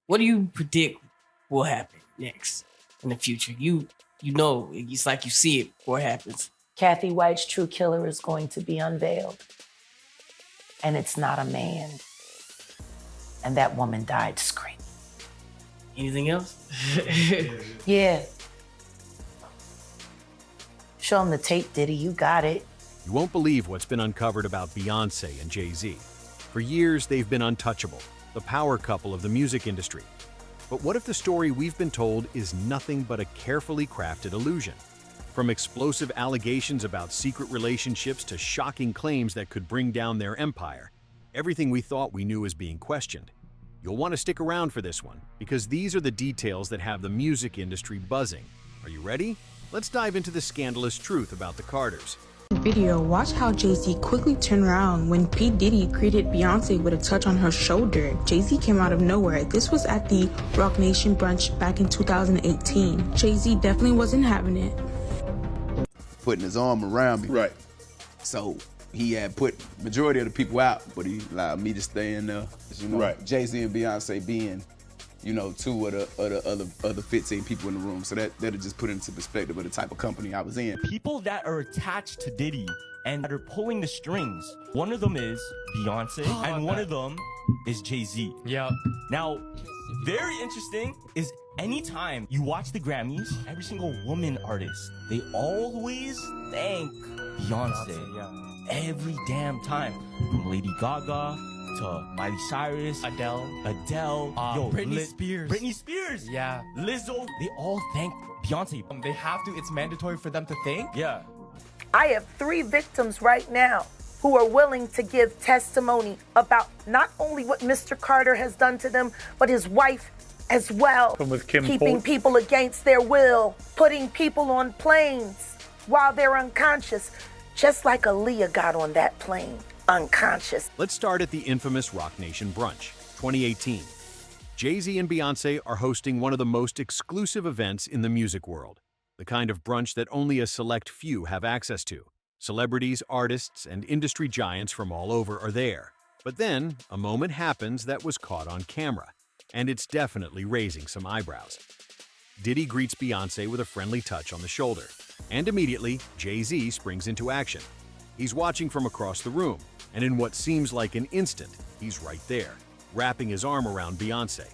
What do you predict will happen next in the future? You know, it's like you see it before it happens. Kathy White's true killer is going to be unveiled. And it's not a man. And that woman died screaming. Anything else? Yeah. Show him the tape, Diddy. You got it. You won't believe what's been uncovered about Beyonce and Jay-Z. For years, they've been untouchable, the power couple of the music industry. But what if the story we've been told is nothing but a carefully crafted illusion? From explosive allegations about secret relationships to shocking claims that could bring down their empire, everything we thought we knew is being questioned. You'll want to stick around for this one, because these are the details that have the music industry buzzing. Are you ready? Let's dive into the scandalous truth about the Carters. Video, watch how Jay-Z quickly turned around when P. Diddy greeted Beyonce with a touch on her shoulder. Jay-Z came out of nowhere. This was at the Rock Nation Brunch back in 2018. Jay-Z definitely wasn't having it. Putting his arm around me. Right. So he had put majority of the people out, but he allowed me to stay in there. You know, Right. Jay-Z and Beyonce being, you know, two of the other 15 people in the room. So that'll just put into perspective of the type of company I was in. People that are attached to Diddy and that are pulling the strings. One of them is Beyonce, and one of them is Jay-Z. Yeah. Now, very interesting is anytime you watch the Grammys, every single woman artist, they always thank Beyonce. Every damn time. From Lady Gaga to Miley Cyrus, Adele, Britney Spears. Britney Spears. Yeah. Lizzo, they all thank Beyonce. They have to, it's mandatory for them to think. Yeah. I have 3 victims right now who are willing to give testimony about not only what Mr. Carter has done to them, but his wife as well. With Kim Keeping people against their will, putting people on planes while they're unconscious, just like Aaliyah got on that plane, unconscious. Let's start at the infamous Rock Nation Brunch, 2018. Jay-Z and Beyonce are hosting one of the most exclusive events in the music world, the kind of brunch that only a select few have access to. Celebrities, artists, and industry giants from all over are there. But then, a moment happens that was caught on camera, and it's definitely raising some eyebrows. Diddy greets Beyonce with a friendly touch on the shoulder, and immediately, Jay-Z springs into action. He's watching from across the room, and in what seems like an instant, he's right there, wrapping his arm around Beyonce.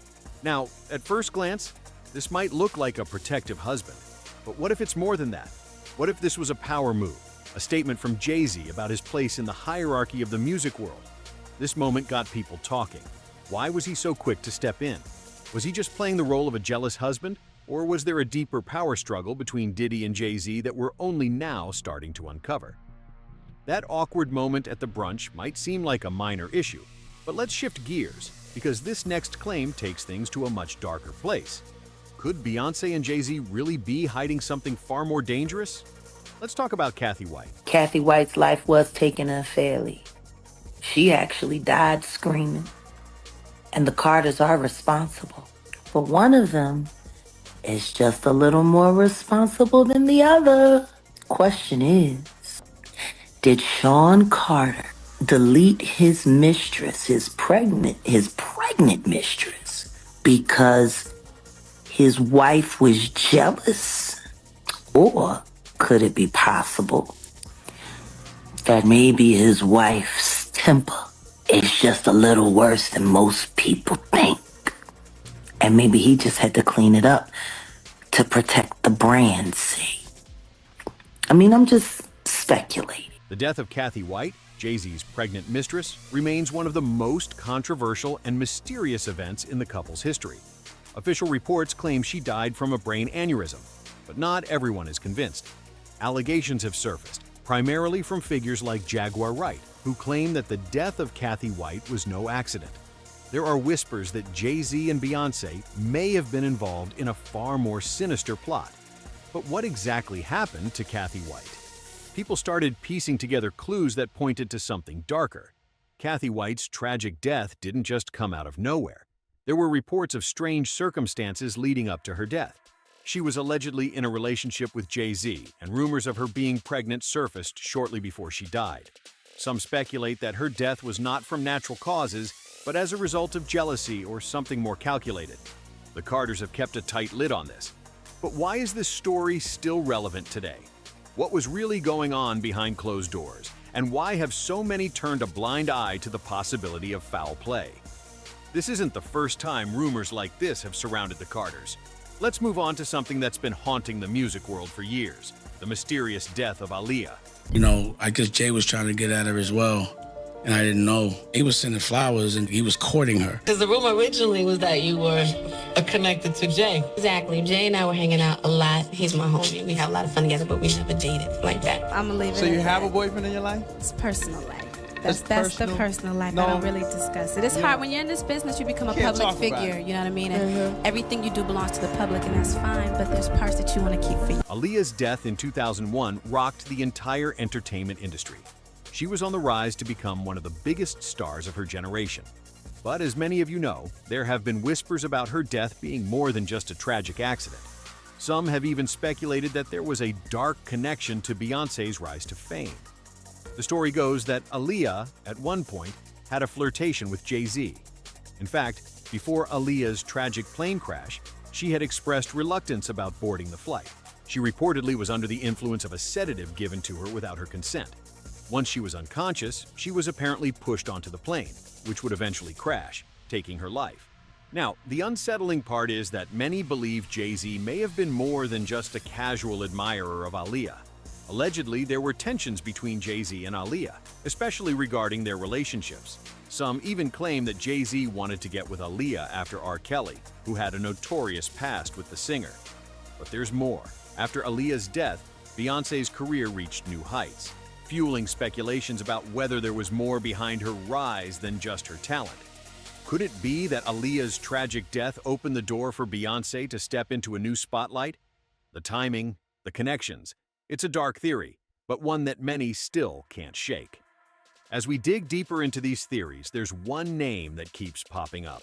Now, at first glance, this might look like a protective husband, but what if it's more than that? What if this was a power move, a statement from Jay-Z about his place in the hierarchy of the music world? This moment got people talking. Why was he so quick to step in? Was he just playing the role of a jealous husband? Or was there a deeper power struggle between Diddy and Jay-Z that we're only now starting to uncover? That awkward moment at the brunch might seem like a minor issue, but let's shift gears, because this next claim takes things to a much darker place. Could Beyonce and Jay-Z really be hiding something far more dangerous? Let's talk about Kathy White. Kathy White's life was taken unfairly. She actually died screaming. And the Carters are responsible. But one of them is just a little more responsible than the other. Question is, did Sean Carter delete his mistress, his pregnant mistress, because his wife was jealous? Or could it be possible that maybe his wife's temper is just a little worse than most people think? And maybe he just had to clean it up to protect the brand's sake. I mean, I'm just speculating. The death of Kathy White, Jay-Z's pregnant mistress, remains one of the most controversial and mysterious events in the couple's history. Official reports claim she died from a brain aneurysm, but not everyone is convinced. Allegations have surfaced, primarily from figures like Jaguar Wright, who claim that the death of Kathy White was no accident. There are whispers that Jay-Z and Beyonce may have been involved in a far more sinister plot. But what exactly happened to Kathy White? People started piecing together clues that pointed to something darker. Kathy White's tragic death didn't just come out of nowhere. There were reports of strange circumstances leading up to her death. She was allegedly in a relationship with Jay-Z, and rumors of her being pregnant surfaced shortly before she died. Some speculate that her death was not from natural causes but as a result of jealousy or something more calculated. The Carters have kept a tight lid on this. But why is this story still relevant today? What was really going on behind closed doors? And why have so many turned a blind eye to the possibility of foul play? This isn't the first time rumors like this have surrounded the Carters. Let's move on to something that's been haunting the music world for years, the mysterious death of Aaliyah. You know, I guess Jay was trying to get at her as well, and I didn't know. He was sending flowers and he was courting her. Because the rumor originally was that you were connected to Jay. Exactly. Jay and I were hanging out a lot. He's my homie. We have a lot of fun together, but we never dated like that. I'm gonna leave it. So you have that. a boyfriend in your life? It's personal life. That's the personal life. No. I don't really discuss it. It's hard when you're in this business. You become a Can't public talk about figure. it. You know what I mean? And everything you do belongs to the public, and that's fine. But there's parts that you want to keep for you. Aaliyah's death in 2001 rocked the entire entertainment industry. She was on the rise to become one of the biggest stars of her generation. But as many of you know, there have been whispers about her death being more than just a tragic accident. Some have even speculated that there was a dark connection to Beyonce's rise to fame. The story goes that Aaliyah, at one point, had a flirtation with Jay-Z. In fact, before Aaliyah's tragic plane crash, she had expressed reluctance about boarding the flight. She reportedly was under the influence of a sedative given to her without her consent. Once she was unconscious, she was apparently pushed onto the plane, which would eventually crash, taking her life. Now, the unsettling part is that many believe Jay-Z may have been more than just a casual admirer of Aaliyah. Allegedly, there were tensions between Jay-Z and Aaliyah, especially regarding their relationships. Some even claim that Jay-Z wanted to get with Aaliyah after R. Kelly, who had a notorious past with the singer. But there's more. After Aaliyah's death, Beyonce's career reached new heights, fueling speculations about whether there was more behind her rise than just her talent. Could it be that Aaliyah's tragic death opened the door for Beyonce to step into a new spotlight? The timing, the connections. It's a dark theory, but one that many still can't shake. As we dig deeper into these theories, there's one name that keeps popping up: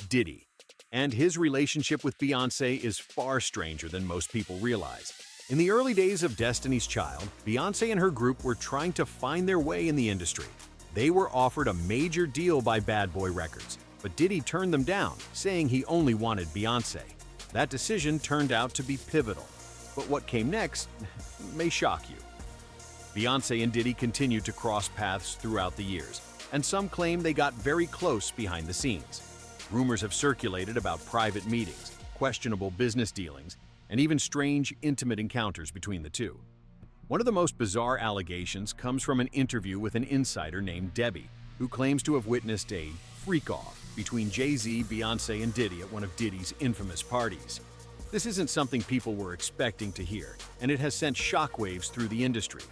Diddy. And his relationship with Beyonce is far stranger than most people realize. In the early days of Destiny's Child, Beyonce and her group were trying to find their way in the industry. They were offered a major deal by Bad Boy Records, but Diddy turned them down, saying he only wanted Beyonce. That decision turned out to be pivotal. But what came next may shock you. Beyonce and Diddy continued to cross paths throughout the years, and some claim they got very close behind the scenes. Rumors have circulated about private meetings, questionable business dealings, and even strange, intimate encounters between the two. One of the most bizarre allegations comes from an interview with an insider named Debbie, who claims to have witnessed a freak-off between Jay-Z, Beyonce, and Diddy at one of Diddy's infamous parties. This isn't something people were expecting to hear, and it has sent shockwaves through the industry.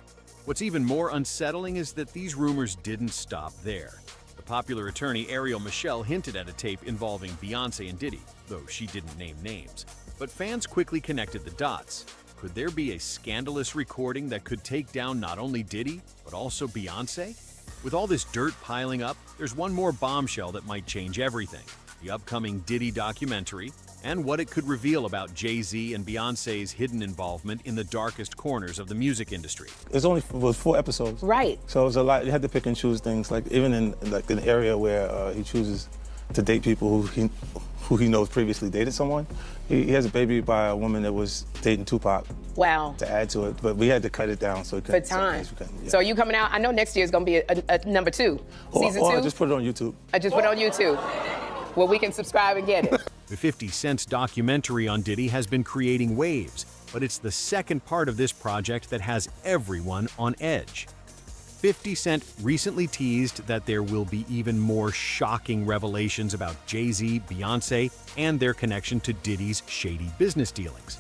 What's even more unsettling is that these rumors didn't stop there. The popular attorney Ariel Michelle hinted at a tape involving Beyonce and Diddy, though she didn't name names. But fans quickly connected the dots. Could there be a scandalous recording that could take down not only Diddy, but also Beyonce? With all this dirt piling up, there's one more bombshell that might change everything: the upcoming Diddy documentary, and what it could reveal about Jay-Z and Beyonce's hidden involvement in the darkest corners of the music industry. It was 4 episodes. Right. So it was a lot. You had to pick and choose things. Like even in like an area where he chooses to date people who he knows previously dated someone. He has a baby by a woman that was dating Tupac. Wow. To add to it, but we had to cut it down so it For time. So are you coming out? I know next year is going to be a number 2, season 2. I just put it on YouTube. I just put it on YouTube. Well, we can subscribe and get it. The 50 Cent's documentary on Diddy has been creating waves, but it's the second part of this project that has everyone on edge. 50 Cent recently teased that there will be even more shocking revelations about Jay-Z, Beyonce, and their connection to Diddy's shady business dealings.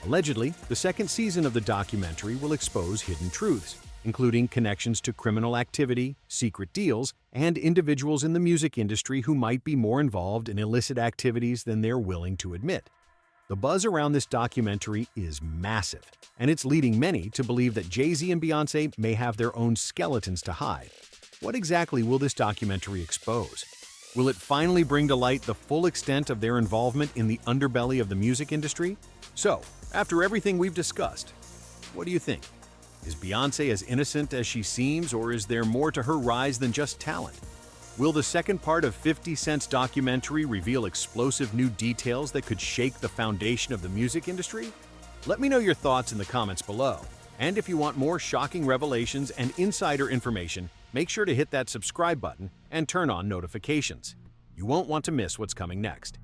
Allegedly, the second season of the documentary will expose hidden truths, including connections to criminal activity, secret deals, and individuals in the music industry who might be more involved in illicit activities than they're willing to admit. The buzz around this documentary is massive, and it's leading many to believe that Jay-Z and Beyonce may have their own skeletons to hide. What exactly will this documentary expose? Will it finally bring to light the full extent of their involvement in the underbelly of the music industry? So, after everything we've discussed, what do you think? Is Beyonce as innocent as she seems, or is there more to her rise than just talent? Will the second part of 50 Cent's documentary reveal explosive new details that could shake the foundation of the music industry? Let me know your thoughts in the comments below. And if you want more shocking revelations and insider information, make sure to hit that subscribe button and turn on notifications. You won't want to miss what's coming next.